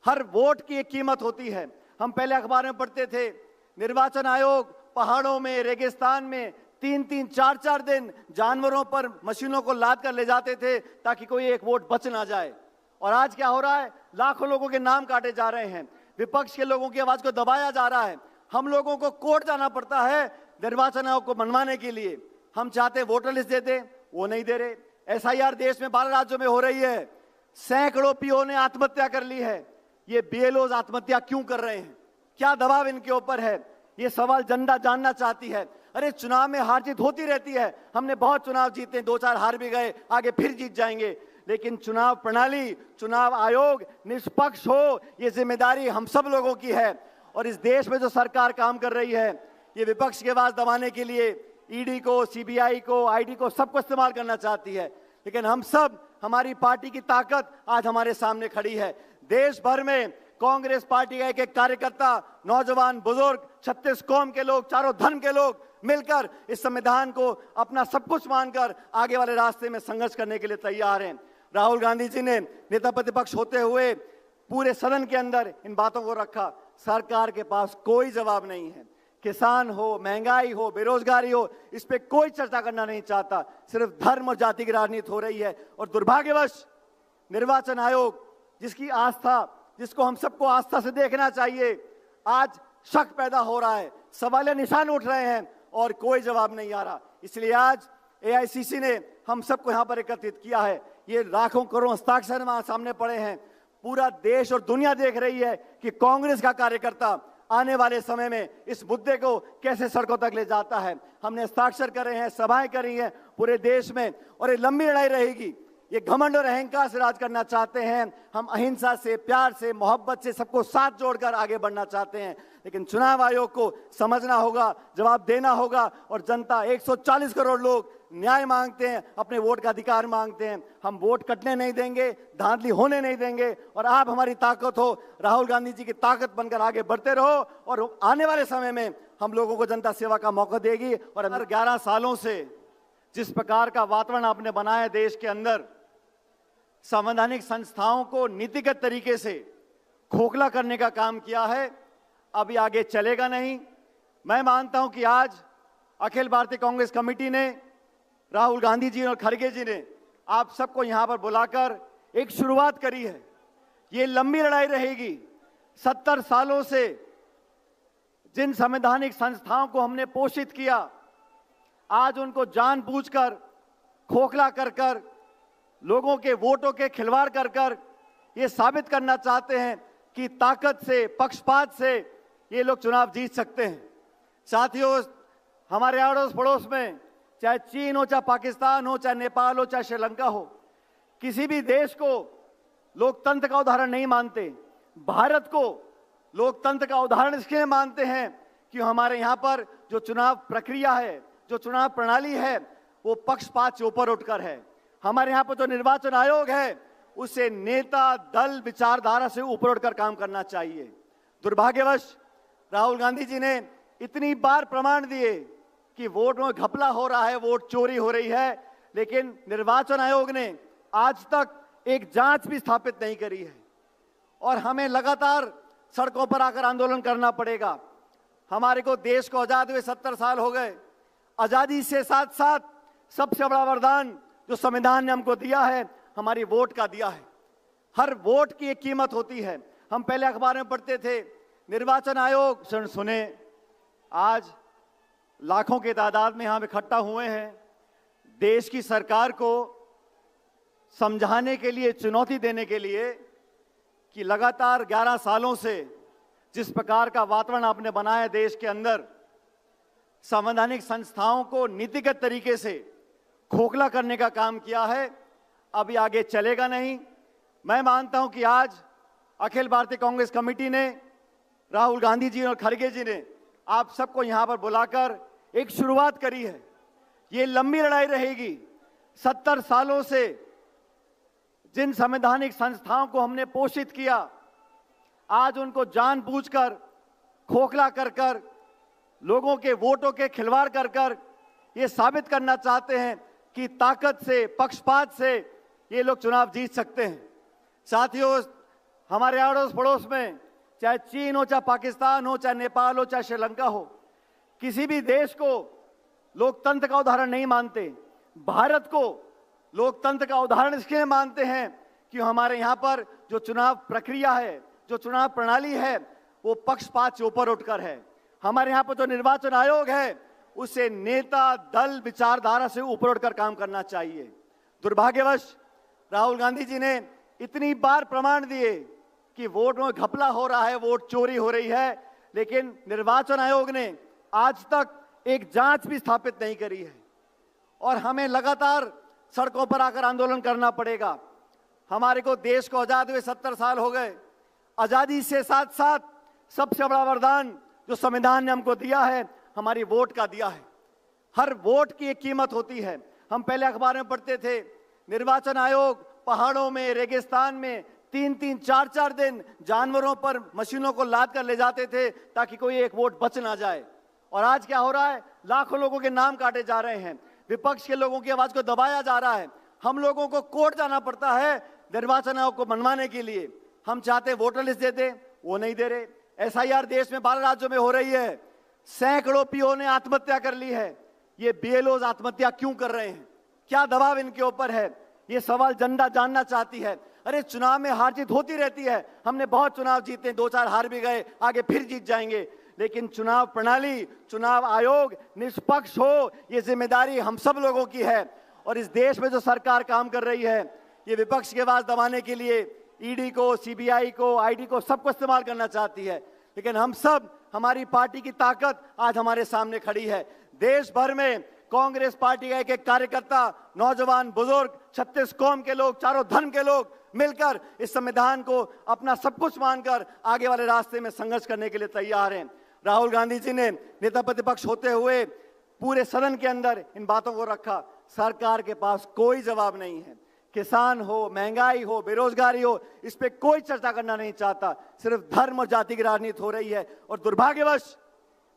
हर vote की एक कीमत होती है। हम पहले अखबार में पढ़ते थे, निर्वाचन आयोग पहाड़ों में, रेगिस्तान में 3-3, 4-4 दिन जानवरों पर मशीनों को लाद कर ले जाते थे ताकि कोई एक वोट बच ना जाए। और आज क्या हो रहा है, लाखों लोगों के नाम काटे जा रहे हैं, विपक्ष के लोगों की आवाज को दबाया जा रहा है। हम लोगों को कोर्ट जाना पड़ता है निर्वाचन आयोग को मनवाने के लिए। हम चाहते वोटर लिस्ट दे दे, वो नहीं दे रहे। एसआईआर देश में 12 राज्यों में हो रही है, सैकड़ों पीओ ने आत्महत्या कर ली है। ये बीएलओ आत्महत्या क्यों कर रहे हैं, क्या दबाव इनके ऊपर है, ये सवाल जनता जानना चाहती है। अरे चुनाव में हार जीत होती रहती है, हमने बहुत चुनाव जीते, 2-4 हार भी गए, आगे फिर जीत जाएंगे, लेकिन चुनाव प्रणाली, चुनाव आयोग निष्पक्ष हो, ये जिम्मेदारी हम सब लोगों की है। और इस देश में जो सरकार काम कर रही है, ये विपक्ष की आवाज दबाने के लिए ईडी को, सीबीआई को, आईटी को, सबको इस्तेमाल करना चाहती है। लेकिन हम सब, हमारी पार्टी की ताकत आज हमारे सामने खड़ी है। देश भर में कांग्रेस पार्टी का एक एक कार्यकर्ता, नौजवान, बुजुर्ग, 36 कौम के लोग, चारों धर्म के लोग मिलकर इस संविधान को अपना सब कुछ मानकर आगे वाले रास्ते में संघर्ष करने के लिए तैयार हैं। राहुल गांधी जी ने नेता प्रतिपक्ष होते हुए पूरे सदन के अंदर इन बातों को रखा। सरकार के पास कोई जवाब नहीं है। किसान हो, महंगाई हो, बेरोजगारी हो, इस पे कोई चर्चा करना नहीं चाहता। सिर्फ धर्म और जाति की राजनीति हो रही है। और दुर्भाग्यवश निर्वाचन आयोग, जिसकी आस्था, जिसको हम सबको आस्था से देखना चाहिए, आज शक पैदा हो रहा है, सवालिया निशान उठ रहे हैं और कोई जवाब नहीं आ रहा। इसलिए आज एआईसीसी ने हम सबको यहाँ पर एकत्रित किया है। ये लाखों करोड़ हस्ताक्षर वहां सामने पड़े हैं। पूरा देश और दुनिया देख रही है कि कांग्रेस का कार्यकर्ता आने वाले समय में इस मुद्दे को कैसे सड़कों तक ले जाता है। हमने हस्ताक्षर करे हैं, सभाएं करी हैं पूरे देश में, और ये लंबी लड़ाई रहेगी। ये घमंड और अहंकार से राज करना चाहते हैं, हम अहिंसा से, प्यार से, मोहब्बत से सबको साथ जोड़कर आगे बढ़ना चाहते हैं। लेकिन चुनाव आयोग को समझना होगा, जवाब देना होगा। और जनता, 140 करोड़ लोग न्याय मांगते हैं, अपने वोट का अधिकार मांगते हैं। हम वोट कटने नहीं देंगे, धांधली होने नहीं देंगे। और आप हमारी ताकत हो, राहुल गांधी जी की ताकत बनकर आगे बढ़ते रहो। और आने वाले समय में हम लोगों को जनता सेवा का मौका देगी। और अगर 11 सालों से जिस प्रकार का वातावरण आपने बनाया देश के अंदर, संवैधानिक संस्थाओं को नीतिगत तरीके से खोखला करने का काम किया है, अभी आगे चलेगा नहीं। मैं मानता हूं कि आज अखिल भारतीय कांग्रेस कमेटी ने, राहुल गांधी जी और खड़गे जी ने आप सबको यहां पर बुलाकर एक शुरुआत करी है। ये लंबी लड़ाई रहेगी। 70 सालों से जिन संवैधानिक संस्थाओं को हमने पोषित किया, आज उनको जानबूझकर खोखला कर कर, लोगों के वोटों के खिलवाड़ कर कर ये साबित करना चाहते हैं कि ताकत से, पक्षपात से ये लोग चुनाव जीत सकते हैं। साथियों, हमारे अड़ोस पड़ोस में, चाहे चीन हो, चाहे पाकिस्तान हो, चाहे नेपाल हो, चाहे श्रीलंका हो, किसी भी देश को लोकतंत्र का उदाहरण नहीं मानते। भारत को लोकतंत्र का उदाहरण इसलिए मानते हैं कि हमारे यहाँ पर जो चुनाव प्रक्रिया है, जो चुनाव प्रणाली है, वो पक्षपात से ऊपर उठकर है। हमारे यहाँ पर जो निर्वाचन आयोग है, उसे नेता, दल, विचारधारा से ऊपर उठकर काम करना चाहिए। दुर्भाग्यवश राहुल गांधी जी ने इतनी बार प्रमाण दिए कि वोट में घपला हो रहा है, वोट चोरी हो रही है, लेकिन निर्वाचन आयोग ने आज तक एक जांच भी स्थापित नहीं करी है। और हमें लगातार सड़कों पर आकर आंदोलन करना पड़ेगा। हमारे को देश को आजाद हुए 70 साल हो गए। आजादी से साथ साथ सबसे बड़ा वरदान जो संविधान ने हमको दिया है, हमारी वोट का दिया है। हर वोट की एक कीमत होती है। हम पहले अखबार में पढ़ते थे, निर्वाचन आयोग, सुने, आज लाखों की तादाद में यहां इकट्ठा हुए हैं देश की सरकार को समझाने के लिए, चुनौती देने के लिए कि लगातार 11 सालों से जिस प्रकार का वातावरण आपने बनाया देश के अंदर, संवैधानिक संस्थाओं को नीतिगत तरीके से खोखला करने का काम किया है, अभी आगे चलेगा नहीं। मैं मानता हूं कि आज अखिल भारतीय कांग्रेस कमेटी ने, राहुल गांधी जी और खड़गे जी ने आप सबको यहां पर बुलाकर एक शुरुआत करी है। ये लंबी लड़ाई रहेगी। 70 सालों से जिन संवैधानिक संस्थाओं को हमने पोषित किया, आज उनको जानबूझकर खोखला कर कर, लोगों के वोटों के खिलवाड़ कर कर ये साबित करना चाहते हैं कि ताकत से, पक्षपात से ये लोग चुनाव जीत सकते हैं। साथियों, हमारे अड़ोस पड़ोस में, चाहे चीन हो, चाहे पाकिस्तान हो, चाहे नेपाल हो, चाहे श्रीलंका हो, किसी भी देश को लोकतंत्र का उदाहरण नहीं मानते। भारत को लोकतंत्र का उदाहरण इसलिए मानते हैं कि हमारे यहाँ पर जो चुनाव प्रक्रिया है, जो चुनाव प्रणाली है, वो पक्षपात से ऊपर उठकर है। हमारे यहाँ पर जो निर्वाचन आयोग है, उसे नेता, दल, विचारधारा से ऊपर उठकर काम करना चाहिए। दुर्भाग्यवश राहुल गांधी जी ने इतनी बार प्रमाण दिए कि वोट में घपला हो रहा है, वोट चोरी हो रही है, लेकिन निर्वाचन आयोग ने आज तक एक जांच भी स्थापित नहीं करी है और हमें लगातार सड़कों पर आकर आंदोलन करना पड़ेगा। हमारे को देश को आजाद हुए 70 साल हो गए। आजादी से साथ साथ सबसे बड़ा वरदान जो संविधान ने हमको दिया है, हमारी वोट का दिया है। हर वोट की एक कीमत होती है। हम पहले अखबार में पढ़ते थे, निर्वाचन आयोग पहाड़ों में, रेगिस्तान में 3-3, 4-4 दिन जानवरों पर मशीनों को लाद कर ले जाते थे ताकि कोई एक वोट बच ना जाए। और आज क्या हो रहा है? लाखों लोगों के नाम काटे जा रहे हैं, विपक्ष के लोगों की आवाज को दबाया जा रहा है। हम लोगों को कोर्ट जाना पड़ता है निर्वाचन आयोग को मनवाने के लिए। हम चाहते वोटर लिस्ट दे दे, वो नहीं दे रहे। एसआईआर देश में 12 राज्यों में हो रही है। सैकड़ों पीओ ने आत्महत्या कर ली है। ये बीएलओ आत्महत्या क्यों कर रहे हैं? क्या दबाव इनके ऊपर है? ये सवाल जनता जानना चाहती है। अरे चुनाव में हार जीत होती रहती है, हमने बहुत चुनाव जीते, 2-4 हार भी गए, आगे फिर जीत जाएंगे, लेकिन चुनाव प्रणाली, चुनाव आयोग निष्पक्ष हो, ये जिम्मेदारी हम सब लोगों की है। और इस देश में जो सरकार काम कर रही है, ये विपक्ष की आवाज दबाने के लिए ईडी को, सीबीआई को, आईटी को, सबको इस्तेमाल करना चाहती है। लेकिन हम सब, हमारी पार्टी की ताकत आज हमारे सामने खड़ी है। देश भर में कांग्रेस पार्टी का एक कार्यकर्ता, नौजवान, बुजुर्ग, 36 कौम के लोग, चारों धर्म के लोग मिलकर इस संविधान को अपना सब कुछ मानकर आगे वाले रास्ते में संघर्ष करने के लिए तैयार हैं। राहुल गांधी जी ने नेता प्रतिपक्ष होते हुए पूरे सदन के अंदर इन बातों को रखा। सरकार के पास कोई जवाब नहीं है। किसान हो, महंगाई हो, बेरोजगारी हो, इस पे कोई चर्चा करना नहीं चाहता। सिर्फ धर्म और जाति की राजनीति हो रही है। और दुर्भाग्यवश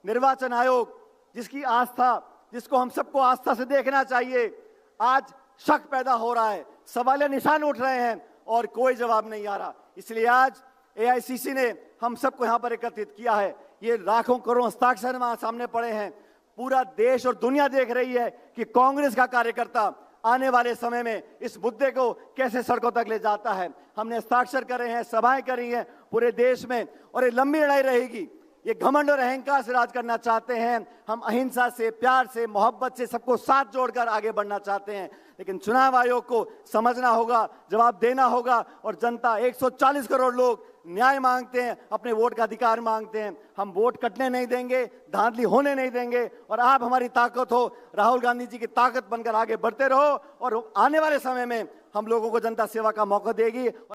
निर्वाचन आयोग, जिसकी आस्था, जिसको हम सबको आस्था से देखना चाहिए, आज शक पैदा हो रहा है, सवालिया निशान उठ रहे हैं और कोई जवाब नहीं आ रहा। इसलिए आज एआईसीसी ने हम सबको यहाँ पर एकत्रित किया है। ये लाखों करोड़ हस्ताक्षर वहां सामने पड़े हैं। पूरा देश और दुनिया देख रही है कि कांग्रेस का कार्यकर्ता आने वाले समय में इस मुद्दे को कैसे सड़कों तक ले जाता है। हमने हस्ताक्षर करे हैं, सभाएं करी हैं पूरे देश में, और ये लंबी लड़ाई रहेगी। ये घमंड और अहंकार से राज करना चाहते हैं। हम अहिंसा से, प्यार से, मोहब्बत से सबको साथ जोड़कर आगे बढ़ना चाहते हैं। लेकिन चुनाव आयोग को समझना होगा, जवाब देना होगा। और जनता, 140 करोड़ लोग न्याय मांगते हैं, अपने वोट का अधिकार मांगते हैं। हम वोट कटने नहीं देंगे, धांधली होने नहीं देंगे। और आप हमारी ताकत हो, राहुल गांधी जी की ताकत बनकर आगे बढ़ते रहो और आने वाले समय में हम लोगों को जनता सेवा का मौका देगी।